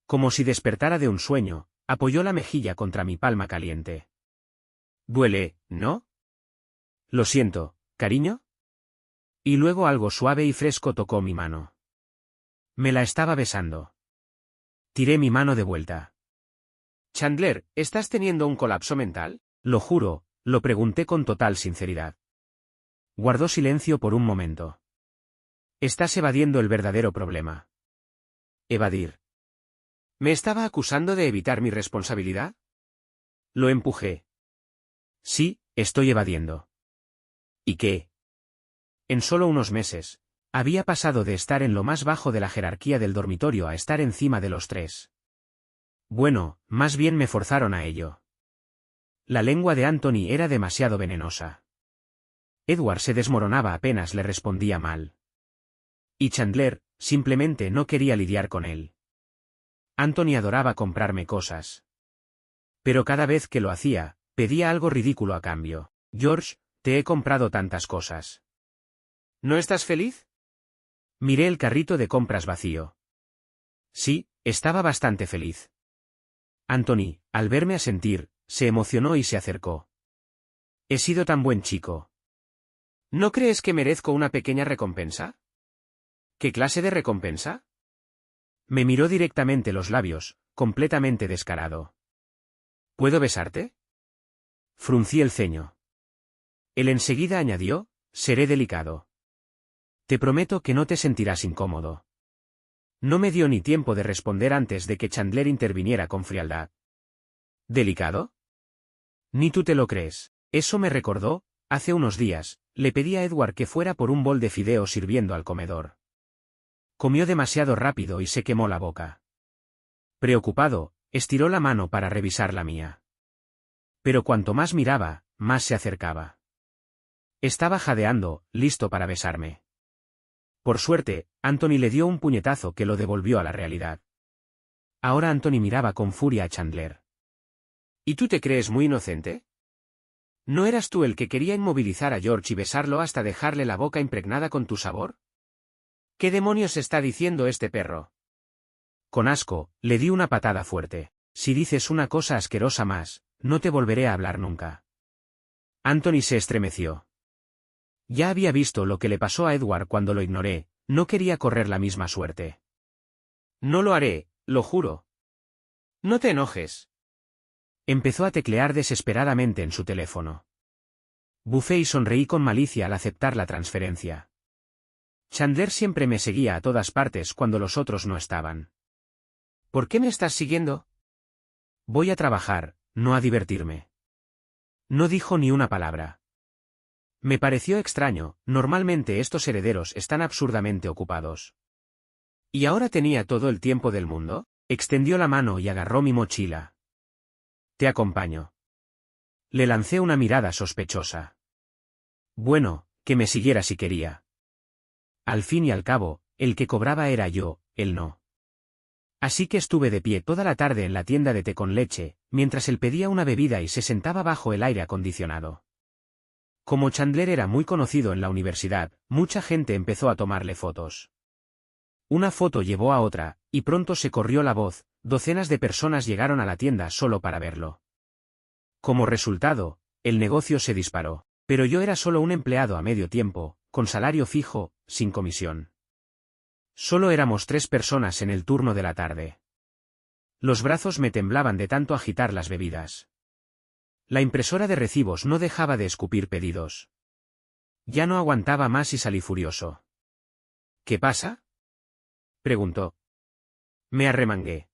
Como si despertara de un sueño, apoyó la mejilla contra mi palma caliente. Duele, ¿no? Lo siento, cariño. Y luego algo suave y fresco tocó mi mano. Me la estaba besando. Tiré mi mano de vuelta. Chandler, ¿estás teniendo un colapso mental? Lo juro, lo pregunté con total sinceridad. Guardó silencio por un momento. Estás evadiendo el verdadero problema. Evadir. ¿Me estaba acusando de evitar mi responsabilidad? Lo empujé. Sí, estoy evadiendo. ¿Y qué? En solo unos meses, había pasado de estar en lo más bajo de la jerarquía del dormitorio a estar encima de los tres. Bueno, más bien me forzaron a ello. La lengua de Anthony era demasiado venenosa. Edward se desmoronaba apenas le respondía mal. Y Chandler, simplemente no quería lidiar con él. Anthony adoraba comprarme cosas. Pero cada vez que lo hacía, pedía algo ridículo a cambio. George, te he comprado tantas cosas. ¿No estás feliz? Miré el carrito de compras vacío. Sí, estaba bastante feliz. Anthony, al verme asentir, se emocionó y se acercó. He sido tan buen chico. ¿No crees que merezco una pequeña recompensa? ¿Qué clase de recompensa? Me miró directamente los labios, completamente descarado. ¿Puedo besarte? Fruncí el ceño. Él enseguida añadió, seré delicado. Te prometo que no te sentirás incómodo. No me dio ni tiempo de responder antes de que Chandler interviniera con frialdad. ¿Delicado? Ni tú te lo crees. Eso me recordó, hace unos días, le pedí a Edward que fuera por un bol de fideos sirviendo al comedor. Comió demasiado rápido y se quemó la boca. Preocupado, estiró la mano para revisar la mía. Pero cuanto más miraba, más se acercaba. Estaba jadeando, listo para besarme. Por suerte, Anthony le dio un puñetazo que lo devolvió a la realidad. Ahora Anthony miraba con furia a Chandler. ¿Y tú te crees muy inocente? ¿No eras tú el que quería inmovilizar a George y besarlo hasta dejarle la boca impregnada con tu sabor? ¿Qué demonios está diciendo este perro? Con asco, le di una patada fuerte. Si dices una cosa asquerosa más, no te volveré a hablar nunca. Anthony se estremeció. Ya había visto lo que le pasó a Edward cuando lo ignoré, no quería correr la misma suerte. No lo haré, lo juro. No te enojes. Empezó a teclear desesperadamente en su teléfono. Bufé y sonreí con malicia al aceptar la transferencia. Chandler siempre me seguía a todas partes cuando los otros no estaban. ¿Por qué me estás siguiendo? Voy a trabajar, no a divertirme. No dijo ni una palabra. Me pareció extraño, normalmente estos herederos están absurdamente ocupados. ¿Y ahora tenía todo el tiempo del mundo? Extendió la mano y agarró mi mochila. Te acompaño. Le lancé una mirada sospechosa. Bueno, que me siguiera si quería. Al fin y al cabo, el que cobraba era yo, él no. Así que estuve de pie toda la tarde en la tienda de té con leche, mientras él pedía una bebida y se sentaba bajo el aire acondicionado. Como Chandler era muy conocido en la universidad, mucha gente empezó a tomarle fotos. Una foto llevó a otra, y pronto se corrió la voz, docenas de personas llegaron a la tienda solo para verlo. Como resultado, el negocio se disparó, pero yo era solo un empleado a medio tiempo, con salario fijo, sin comisión. Solo éramos 3 personas en el turno de la tarde. Los brazos me temblaban de tanto agitar las bebidas. La impresora de recibos no dejaba de escupir pedidos. Ya no aguantaba más y salí furioso. ¿Qué pasa?, preguntó. Me arremangué.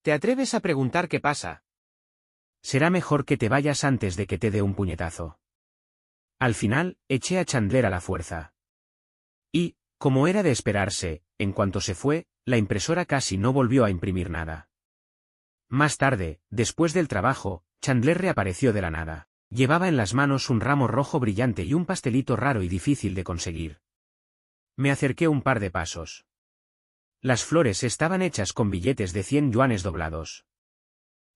¿Te atreves a preguntar qué pasa? Será mejor que te vayas antes de que te dé un puñetazo. Al final, eché a Chandler a la fuerza. Y, como era de esperarse, en cuanto se fue, la impresora casi no volvió a imprimir nada. Más tarde, después del trabajo, Chandler reapareció de la nada. Llevaba en las manos un ramo rojo brillante y un pastelito raro y difícil de conseguir. Me acerqué un par de pasos. Las flores estaban hechas con billetes de 100 yuanes doblados.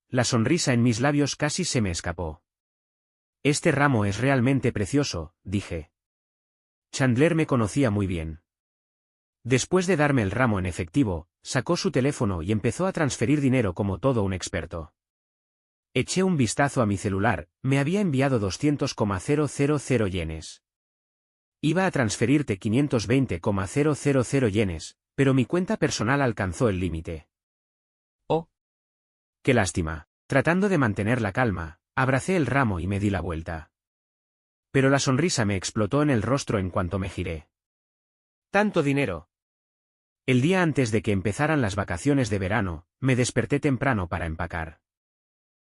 La sonrisa en mis labios casi se me escapó. Este ramo es realmente precioso, dije. Chandler me conocía muy bien. Después de darme el ramo en efectivo, sacó su teléfono y empezó a transferir dinero como todo un experto. Eché un vistazo a mi celular, me había enviado 200,000 yenes. Iba a transferirte 520,000 yenes, pero mi cuenta personal alcanzó el límite. Oh. Qué lástima. Tratando de mantener la calma, abracé el ramo y me di la vuelta. Pero la sonrisa me explotó en el rostro en cuanto me giré. ¿Tanto dinero? El día antes de que empezaran las vacaciones de verano, me desperté temprano para empacar.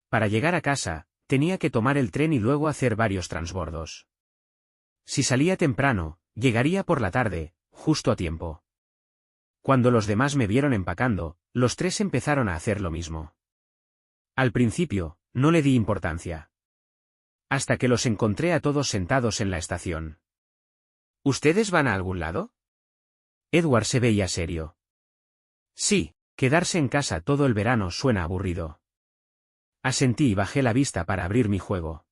Para llegar a casa, tenía que tomar el tren y luego hacer varios transbordos. Si salía temprano, llegaría por la tarde, justo a tiempo. Cuando los demás me vieron empacando, los tres empezaron a hacer lo mismo. Al principio, no le di importancia. Hasta que los encontré a todos sentados en la estación. ¿Ustedes van a algún lado? Edward se veía serio. Sí, quedarse en casa todo el verano suena aburrido. Asentí y bajé la vista para abrir mi juego.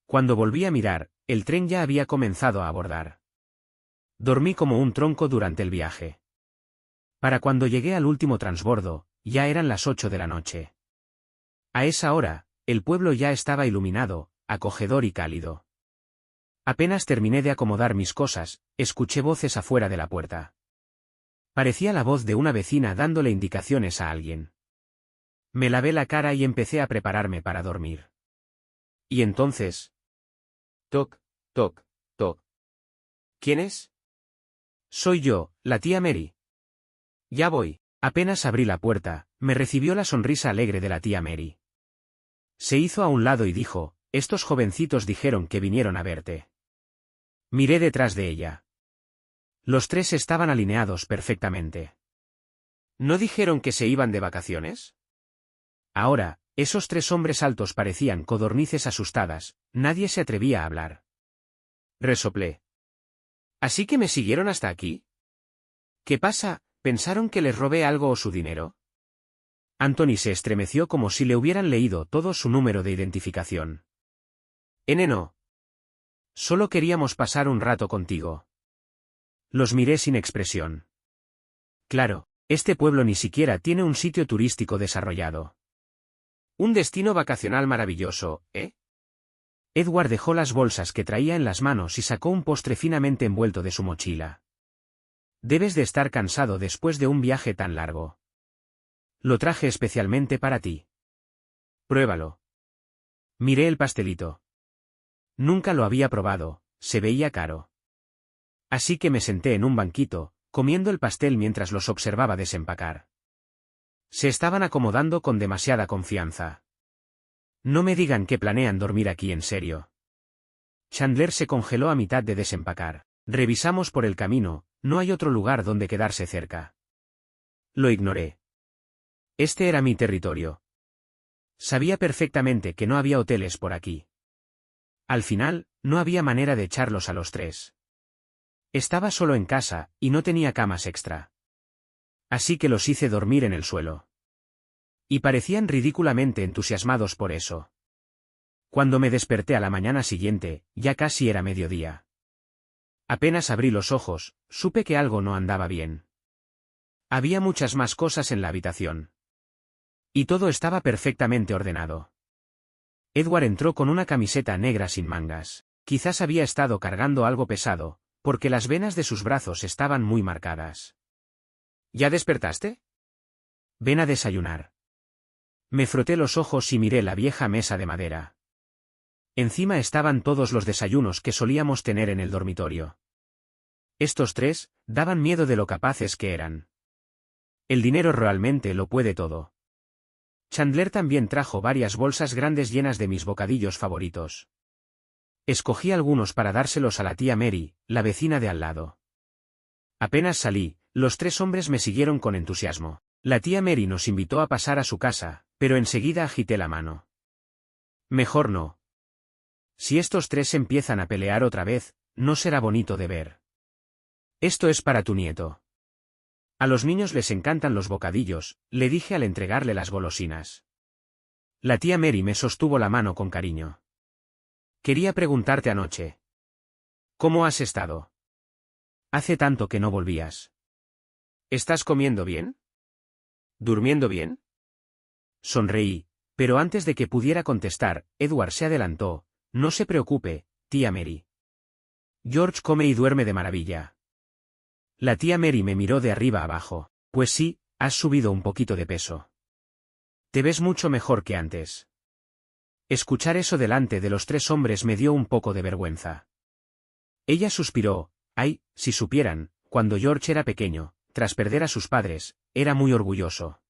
Cuando volví a mirar, el tren ya había comenzado a abordar. Dormí como un tronco durante el viaje. Para cuando llegué al último transbordo, ya eran las 8 de la noche. A esa hora, el pueblo ya estaba iluminado, acogedor y cálido. Apenas terminé de acomodar mis cosas, escuché voces afuera de la puerta. Parecía la voz de una vecina dándole indicaciones a alguien. Me lavé la cara y empecé a prepararme para dormir. Y entonces... Toc, toc, toc. ¿Quién es? Soy yo, la tía Mary. Ya voy. Apenas abrí la puerta, me recibió la sonrisa alegre de la tía Mary. Se hizo a un lado y dijo, estos jovencitos dijeron que vinieron a verte. Miré detrás de ella. Los tres estaban alineados perfectamente. ¿No dijeron que se iban de vacaciones? Ahora, esos tres hombres altos parecían codornices asustadas, nadie se atrevía a hablar. Resoplé. ¿Así que me siguieron hasta aquí? ¿Qué pasa? ¿Pensaron que les robé algo o su dinero? Anthony se estremeció como si le hubieran leído todo su número de identificación. No. Solo queríamos pasar un rato contigo. Los miré sin expresión. Claro, este pueblo ni siquiera tiene un sitio turístico desarrollado. Un destino vacacional maravilloso, ¿eh? Edward dejó las bolsas que traía en las manos y sacó un postre finamente envuelto de su mochila. Debes de estar cansado después de un viaje tan largo. Lo traje especialmente para ti. Pruébalo. Miré el pastelito. Nunca lo había probado, se veía caro. Así que me senté en un banquito, comiendo el pastel mientras los observaba desempacar. Se estaban acomodando con demasiada confianza. No me digan que planean dormir aquí en serio. Chandler se congeló a mitad de desempacar. Revisamos por el camino, no hay otro lugar donde quedarse cerca. Lo ignoré. Este era mi territorio. Sabía perfectamente que no había hoteles por aquí. Al final, no había manera de echarlos a los tres. Estaba solo en casa, y no tenía camas extra. Así que los hice dormir en el suelo. Y parecían ridículamente entusiasmados por eso. Cuando me desperté a la mañana siguiente, ya casi era mediodía. Apenas abrí los ojos, supe que algo no andaba bien. Había muchas más cosas en la habitación. Y todo estaba perfectamente ordenado. Edward entró con una camiseta negra sin mangas. Quizás había estado cargando algo pesado, porque las venas de sus brazos estaban muy marcadas. ¿Ya despertaste? Ven a desayunar. Me froté los ojos y miré la vieja mesa de madera. Encima estaban todos los desayunos que solíamos tener en el dormitorio. Estos tres daban miedo de lo capaces que eran. El dinero realmente lo puede todo. Chandler también trajo varias bolsas grandes llenas de mis bocadillos favoritos. Escogí algunos para dárselos a la tía Mary, la vecina de al lado. Apenas salí, los tres hombres me siguieron con entusiasmo. La tía Mary nos invitó a pasar a su casa, pero enseguida agité la mano. Mejor no. Si estos tres empiezan a pelear otra vez, no será bonito de ver. Esto es para tu nieto. A los niños les encantan los bocadillos, le dije al entregarle las golosinas. La tía Mary me sostuvo la mano con cariño. Quería preguntarte anoche. ¿Cómo has estado? Hace tanto que no volvías. ¿Estás comiendo bien? ¿Durmiendo bien? Sonreí, pero antes de que pudiera contestar, Edward se adelantó. No se preocupe, tía Mary. George come y duerme de maravilla. La tía Mary me miró de arriba abajo. Pues sí, has subido un poquito de peso. Te ves mucho mejor que antes. Escuchar eso delante de los tres hombres me dio un poco de vergüenza. Ella suspiró. Ay, si supieran, cuando George era pequeño, tras perder a sus padres, era muy orgulloso.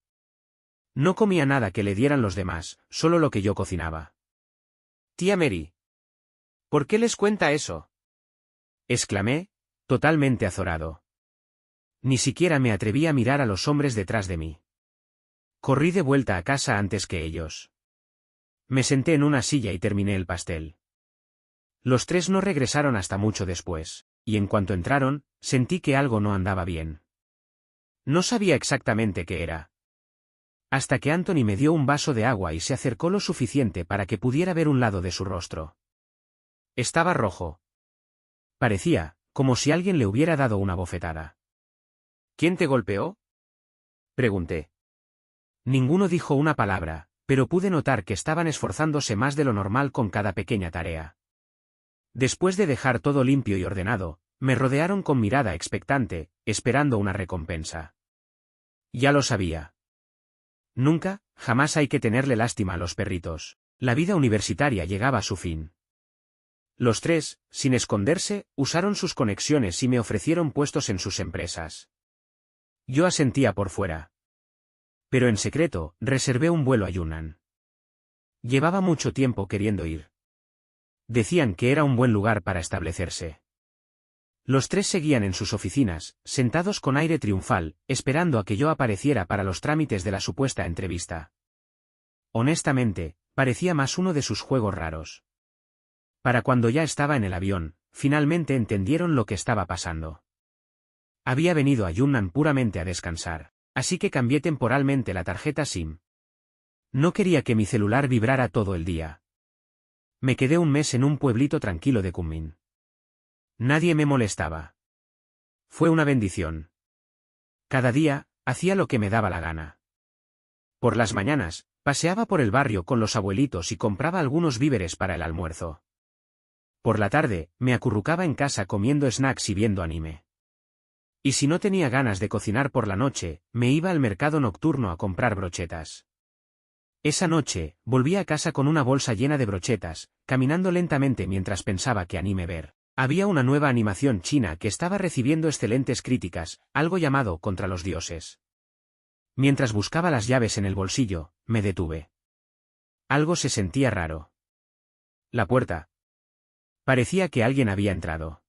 No comía nada que le dieran los demás, solo lo que yo cocinaba. Tía Mary. ¿Por qué les cuenta eso? Exclamé, totalmente azorado. Ni siquiera me atreví a mirar a los hombres detrás de mí. Corrí de vuelta a casa antes que ellos. Me senté en una silla y terminé el pastel. Los tres no regresaron hasta mucho después, y en cuanto entraron, sentí que algo no andaba bien. No sabía exactamente qué era. Hasta que Anthony me dio un vaso de agua y se acercó lo suficiente para que pudiera ver un lado de su rostro. Estaba rojo. Parecía, como si alguien le hubiera dado una bofetada. ¿Quién te golpeó? Pregunté. Ninguno dijo una palabra, pero pude notar que estaban esforzándose más de lo normal con cada pequeña tarea. Después de dejar todo limpio y ordenado, me rodearon con mirada expectante, esperando una recompensa. Ya lo sabía. Nunca, jamás hay que tenerle lástima a los perritos. La vida universitaria llegaba a su fin. Los tres, sin esconderse, usaron sus conexiones y me ofrecieron puestos en sus empresas. Yo asentía por fuera. Pero en secreto, reservé un vuelo a Yunnan. Llevaba mucho tiempo queriendo ir. Decían que era un buen lugar para establecerse. Los tres seguían en sus oficinas, sentados con aire triunfal, esperando a que yo apareciera para los trámites de la supuesta entrevista. Honestamente, parecía más uno de sus juegos raros. Para cuando ya estaba en el avión, finalmente entendieron lo que estaba pasando. Había venido a Yunnan puramente a descansar, así que cambié temporalmente la tarjeta SIM. No quería que mi celular vibrara todo el día. Me quedé un mes en un pueblito tranquilo de Kunming. Nadie me molestaba. Fue una bendición. Cada día, hacía lo que me daba la gana. Por las mañanas, paseaba por el barrio con los abuelitos y compraba algunos víveres para el almuerzo. Por la tarde, me acurrucaba en casa comiendo snacks y viendo anime. Y si no tenía ganas de cocinar por la noche, me iba al mercado nocturno a comprar brochetas. Esa noche, volví a casa con una bolsa llena de brochetas, caminando lentamente mientras pensaba qué anime ver. Había una nueva animación china que estaba recibiendo excelentes críticas, algo llamado Contra los dioses. Mientras buscaba las llaves en el bolsillo, me detuve. Algo se sentía raro. La puerta. Parecía que alguien había entrado.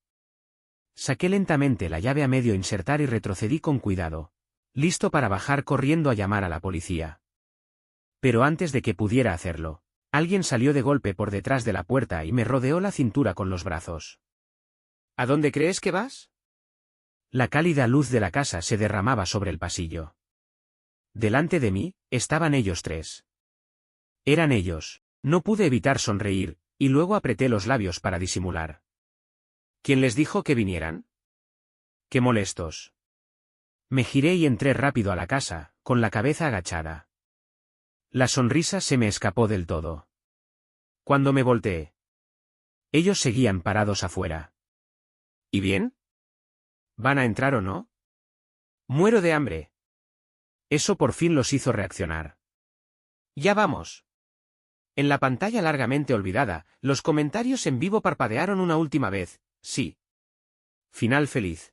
Saqué lentamente la llave a medio insertar y retrocedí con cuidado, listo para bajar corriendo a llamar a la policía. Pero antes de que pudiera hacerlo, alguien salió de golpe por detrás de la puerta y me rodeó la cintura con los brazos. ¿A dónde crees que vas? La cálida luz de la casa se derramaba sobre el pasillo. Delante de mí, estaban ellos tres. Eran ellos. No pude evitar sonreír, y luego apreté los labios para disimular. ¿Quién les dijo que vinieran? ¡Qué molestos! Me giré y entré rápido a la casa, con la cabeza agachada. La sonrisa se me escapó del todo. Cuando me volteé, ellos seguían parados afuera. ¿Y bien? ¿Van a entrar o no? Muero de hambre. Eso por fin los hizo reaccionar. Ya vamos. En la pantalla largamente olvidada, los comentarios en vivo parpadearon una última vez. Sí. Final feliz.